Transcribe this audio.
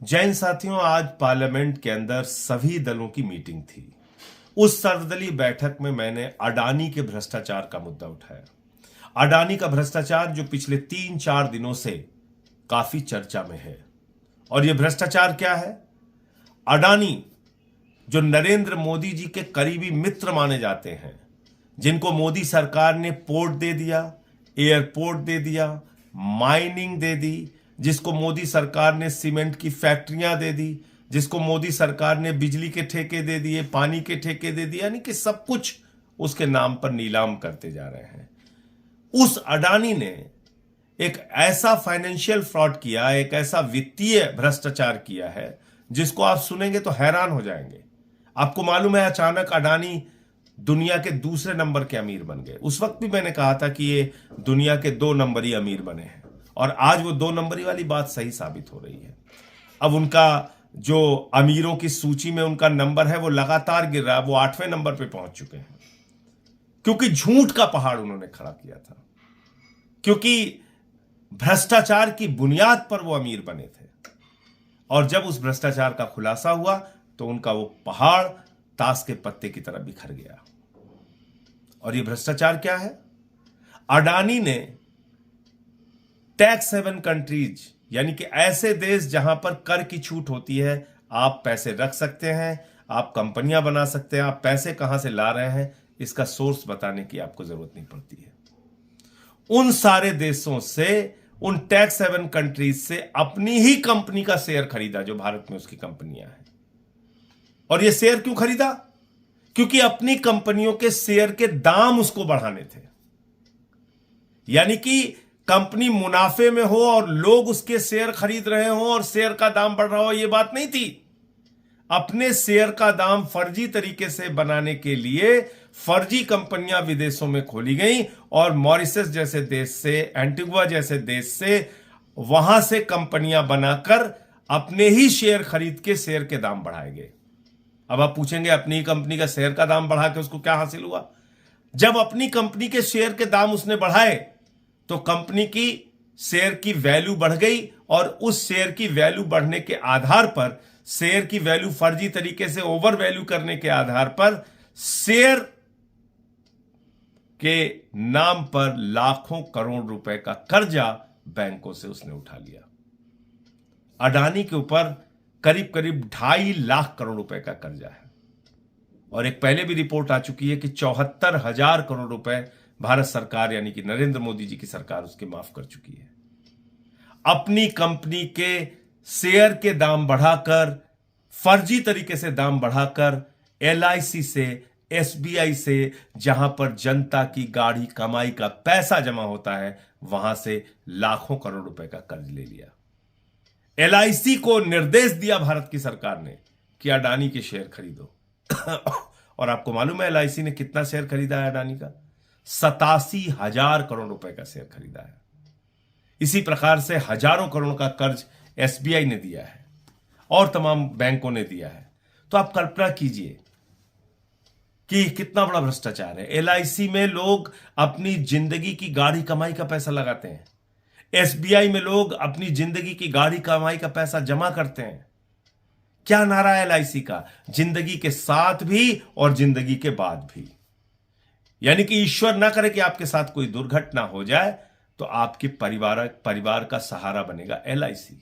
जैन साथियों, आज पार्लियामेंट के अंदर सभी दलों की मीटिंग थी। उस सर्वदलीय बैठक में मैंने अडानी के भ्रष्टाचार का मुद्दा उठाया। अडानी का भ्रष्टाचार जो पिछले 3-4 दिनों से काफी चर्चा में है। और यह भ्रष्टाचार क्या है? अडानी जो नरेंद्र मोदी जी के करीबी मित्र माने जाते हैं, जिनको मोदी सरकार ने पोर्ट दे दिया, एयरपोर्ट दे दिया, माइनिंग दे दी, जिसको मोदी सरकार ने सीमेंट की फैक्ट्रियां दे दी, जिसको मोदी सरकार ने बिजली के ठेके दे दिए, पानी के ठेके दे दिए, यानी कि सब कुछ उसके नाम पर नीलाम करते जा रहे हैं। उस अडानी ने एक ऐसा फाइनेंशियल फ्रॉड किया, एक ऐसा वित्तीय भ्रष्टाचार किया है जिसको आप सुनेंगे तो हैरान हो जाएंगे। आपको मालूम है, अचानक अडानी दुनिया के दूसरे नंबर के अमीर बन गए। उस वक्त भी मैंने कहा था कि ये दुनिया के 2 नंबरी अमीर बने हैं, और आज वो 2 नंबरी वाली बात सही साबित हो रही है। अब उनका जो अमीरों की सूची में उनका नंबर है वो लगातार गिर रहा है। वो 8वें नंबर पे पहुंच चुके हैं, क्योंकि झूठ का पहाड़ उन्होंने खड़ा किया था, क्योंकि भ्रष्टाचार की बुनियाद पर वो अमीर बने थे। और जब उस भ्रष्टाचार का खुलासा हुआ तो उनका वो पहाड़ ताश के पत्ते की तरह बिखर गया। और ये भ्रष्टाचार क्या है? अडानी ने टैक्स हेवन कंट्रीज, यानी कि ऐसे देश जहां पर कर की छूट होती है, आप पैसे रख सकते हैं, आप कंपनियां बना सकते हैं, आप पैसे कहां से ला रहे हैं इसका सोर्स बताने की आपको जरूरत नहीं पड़ती है। उन सारे देशों से, उन टैक्स हेवन कंट्रीज से अपनी ही कंपनी का शेयर खरीदा जो भारत में उसकी कंपनियां हैं। और यह शेयर क्यों खरीदा? क्योंकि अपनी कंपनियों के शेयर के दाम उसको बढ़ाने थे। यानी कि कंपनी मुनाफे में हो और लोग उसके शेयर खरीद रहे हो और शेयर का दाम बढ़ रहा हो, यह बात नहीं थी। अपने शेयर का दाम फर्जी तरीके से बनाने के लिए फर्जी कंपनियां विदेशों में खोली गई, और मॉरिशस जैसे देश से, एंटीगुआ जैसे देश से, वहां से कंपनियां बनाकर अपने ही शेयर खरीद के शेयर के दाम बढ़ाए गए। अब आप पूछेंगे, अपनी कंपनी का शेयर का दाम बढ़ा के उसको क्या हासिल हुआ? जब अपनी कंपनी के शेयर के दाम उसने बढ़ाए तो कंपनी की शेयर की वैल्यू बढ़ गई, और उस शेयर की वैल्यू बढ़ने के आधार पर, शेयर की वैल्यू फर्जी तरीके से ओवर वैल्यू करने के आधार पर, शेयर के नाम पर लाखों करोड़ रुपए का कर्जा बैंकों से उसने उठा लिया। अडानी के ऊपर करीब करीब 2.5 लाख करोड़ रुपए का कर्जा है, और एक पहले भी रिपोर्ट आ चुकी है कि 74,000 करोड़ रुपए भारत सरकार, यानी कि नरेंद्र मोदी जी की सरकार, उसके माफ कर चुकी है। अपनी कंपनी के शेयर के दाम बढ़ाकर, फर्जी तरीके से दाम बढ़ाकर, LIC से, SBI से, जहां पर जनता की गाढ़ी कमाई का पैसा जमा होता है, वहां से लाखों करोड़ रुपए का कर्ज ले लिया। LIC को निर्देश दिया भारत की सरकार ने कि अडानी के शेयर खरीदो। और आपको मालूम है LIC ने कितना शेयर खरीदा है अडानी का? 87,000 करोड़ रुपए का शेयर खरीदा है। इसी प्रकार से हजारों करोड़ का कर्ज SBI ने दिया है और तमाम बैंकों ने दिया है। तो आप कल्पना कीजिए कि कितना बड़ा भ्रष्टाचार है। LIC में लोग अपनी जिंदगी की गाढ़ी कमाई का पैसा लगाते हैं, SBI में लोग अपनी जिंदगी की गाढ़ी कमाई का पैसा जमा करते हैं। क्या नारा है LIC का? जिंदगी के साथ भी और जिंदगी के बाद भी। यानी कि ईश्वर ना करे कि आपके साथ कोई दुर्घटना हो जाए तो आपके परिवार का सहारा बनेगा LIC।